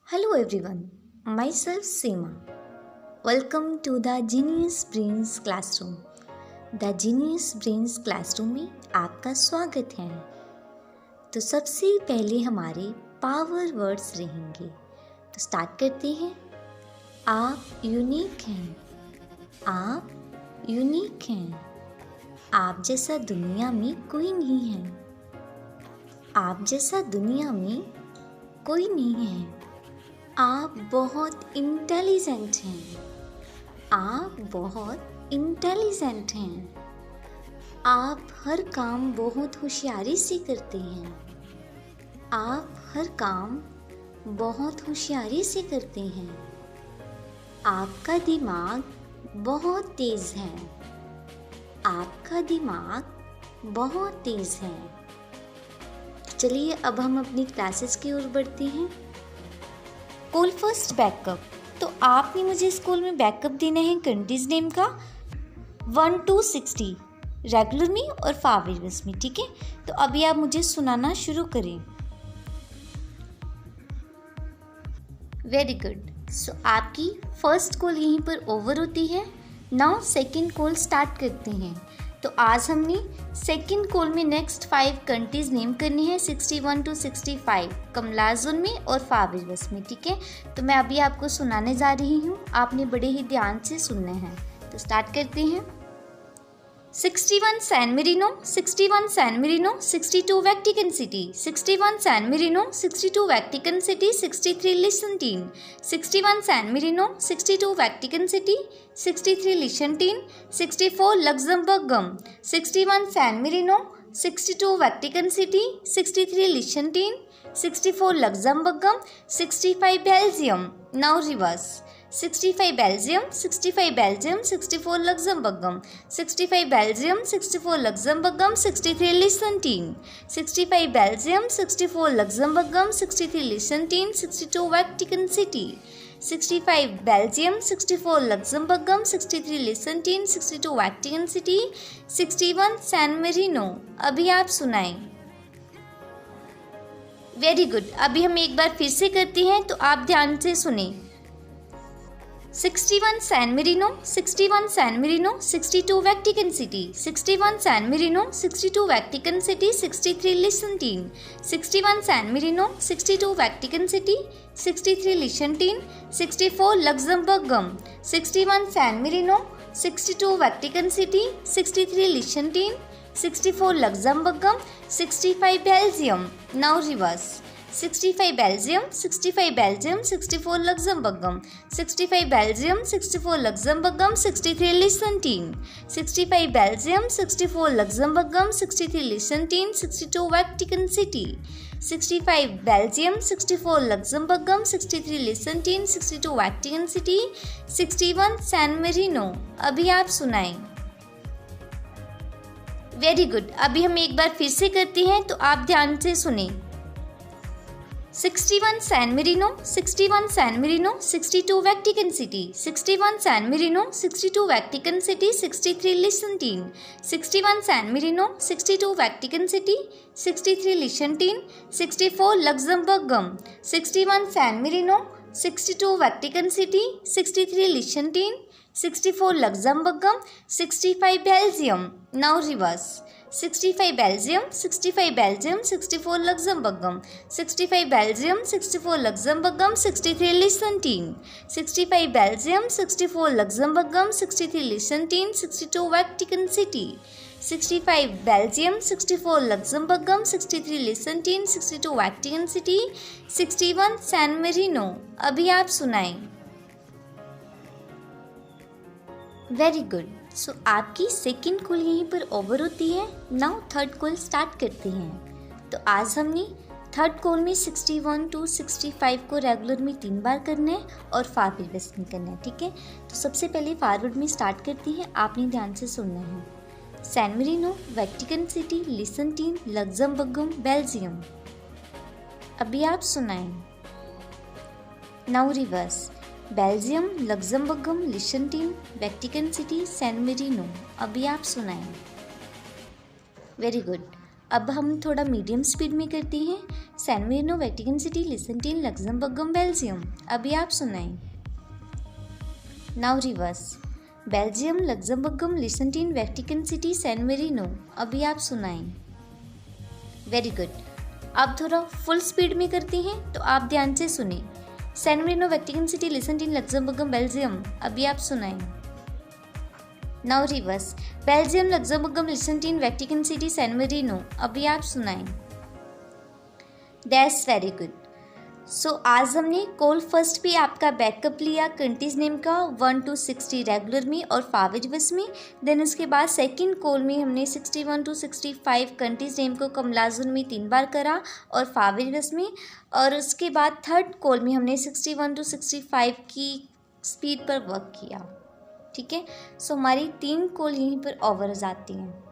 Hello everyone, myself Seema. Welcome to the Genius Brains Classroom. The Genius Brains Classroom में आपका स्वागत है। तो सबसे पहले हमारे पावर वर्ड्स रहेंगे। तो स्टार्ट करते हैं। आप यूनिक हैं। आप यूनिक हैं। आप जैसा दुनिया में कोई नहीं है। आप जैसा दुनिया में कोई नहीं है। आप बहुत इंटेलिजेंट हैं। आप बहुत इंटेलिजेंट हैं। आप हर काम बहुत होशियारी से करते हैं। आप हर काम बहुत होशियारी से करते हैं। आपका दिमाग बहुत तेज है। आपका दिमाग बहुत तेज है। चलिए अब हम अपनी क्लासेस की ओर बढ़ते हैं। School first backup. तो आपने मुझे स्कूल में बैकअप देना है कंट्रीज नेम का 1 to 60 रेगुलर में और फावेरियस में, ठीक है। तो अभी आप मुझे सुनाना शुरू करें। Very good. सो आपकी फर्स्ट कॉल यहीं पर ओवर होती है। नाउ सेकंड कॉल स्टार्ट करते हैं। तो आज हमने सेकंड कॉल में नेक्स्ट 5 कंट्रीज नेम करनी है 61 to 65 कमला जोन में और फावेरियस में, ठीक है। तो मैं अभी आपको सुनाने जा रही हूँ, आपने बड़े ही ध्यान से सुनना है। तो स्टार्ट करते हैं। 61 San Marino, 61 San Marino, 62 Vatican City, 61 San Marino, 62 Vatican City, 63 Liechtenstein, 61 San Marino, 62 Vatican City, 63 Liechtenstein, 64 Luxembourg, 61 San Marino, 62 Vatican City, 63 Liechtenstein, 64 Luxembourg, 65 Belgium. Now reverse. 65 Belgium, 65 Belgium, 64 Luxembourg, 65 Belgium, 64 Luxembourg, 63 Liechtenstein, 65 Belgium, 64 Luxembourg, 63 Liechtenstein, 62 Vatican City, 65 Belgium, 64 Luxembourg, 63 Liechtenstein, 62 Vatican City, 61 San Marino. अभी आप सुनाएं। Very good. अभी हम एक बार फिर से करते हैं, तो आप ध्यान से सुने। 61 San Marino, 61 San Marino, 62 Vatican City, 61 San Marino, 62 Vatican City, 63 Liechtenstein, 61 San Marino, 62 Vatican City, 63 Liechtenstein, 64 Luxembourg, 61 San Marino, 62 Vatican City, 63 Liechtenstein, 64 Luxembourg, 65 Belgium. Now reverse. 65 Belgium, 65 Belgium, 64 Luxembourg, 65 Belgium, 64 Luxembourg, 63 Liechtenstein, 65 Belgium, 64 Luxembourg, 63 Liechtenstein, 62 Vatican City, 65 Belgium, 64 Luxembourg, 63 Liechtenstein, 62 Vatican City, 61 San Marino. अभी आप सुनाएं। Very good. अभी हम एक बार फिर से करते हैं, तो आप ध्यान से सुने। 61 San Marino, 61 San Marino, 62 Vatican City, 61 San Marino, 62 Vatican City, 63 Liechtenstein, 61 San Marino, 62 Vatican City, 63 Liechtenstein, 64 Luxembourg, 61 San Marino, 62 Vatican City, 63 Liechtenstein, 64 Luxembourg, 65 Belgium. Now reverse. 65 Belgium, 65 Belgium, 64 Luxembourg, 65 Belgium, 64 Luxembourg, 63 Liechtenstein, 65 Belgium, 64 Luxembourg, 63 Liechtenstein, 62 Vatican City, 65 Belgium, 64 Luxembourg, 63 Liechtenstein, 62 Vatican City, 61 San Marino. अभी आप सुनाएं। Very good. सो आपकी second call यहीं पर over होती है। Now third call start करते हैं। तो आज हमने थर्ड कॉल में 61 to 65 को रेगुलर में 3 बार करना है और फावेरियस में करना है, ठीक है। तो सबसे पहले फॉरवर्ड में स्टार्ट करते हैं, आपने ध्यान से सुनना है। San Marino, Vatican City, Liechtenstein, Luxembourg, Belgium. अभी आप सुनाएं। Now reverse. Belgium, Luxembourg, Liechtenstein, Vatican City, San Marino. अभी आप सुनाएं। Very good. अब हम थोड़ा मीडियम स्पीड में करते हैं। San Marino, Vatican City, Liechtenstein, Luxembourg, Belgium. अभी आप सुनाएं। Now reverse. Belgium, Luxembourg, Liechtenstein, Vatican City, San Marino. अभी आप सुनाएं। Very good. अब थोड़ा फुल स्पीड में करते हैं, तो आप ध्यान से सुने। San Marino, Vatican City, Liechtenstein, Luxembourg, Belgium. अभी आप सुनाएं। Now reverse. Belgium, Luxembourg, Liechtenstein, Vatican City, San Marino. अभी आप सुनाएं। That's very good. सो आज हमने कॉल फर्स्ट पे आपका बैकअप लिया कंट्रीज नेम का 1 to 60 रेगुलर में और फाविजवस में। देन उसके बाद सेकंड कॉल में हमने 61 to 65 कंट्रीज नेम को कमलाजुन में 3 बार करा और फाविजवस में। और उसके बाद थर्ड कॉल में हमने 61 to 65 की स्पीड पर वर्क किया। ठीक है, सो हमारी 3 कॉल यहीं पर ओवर हो जाती हैं।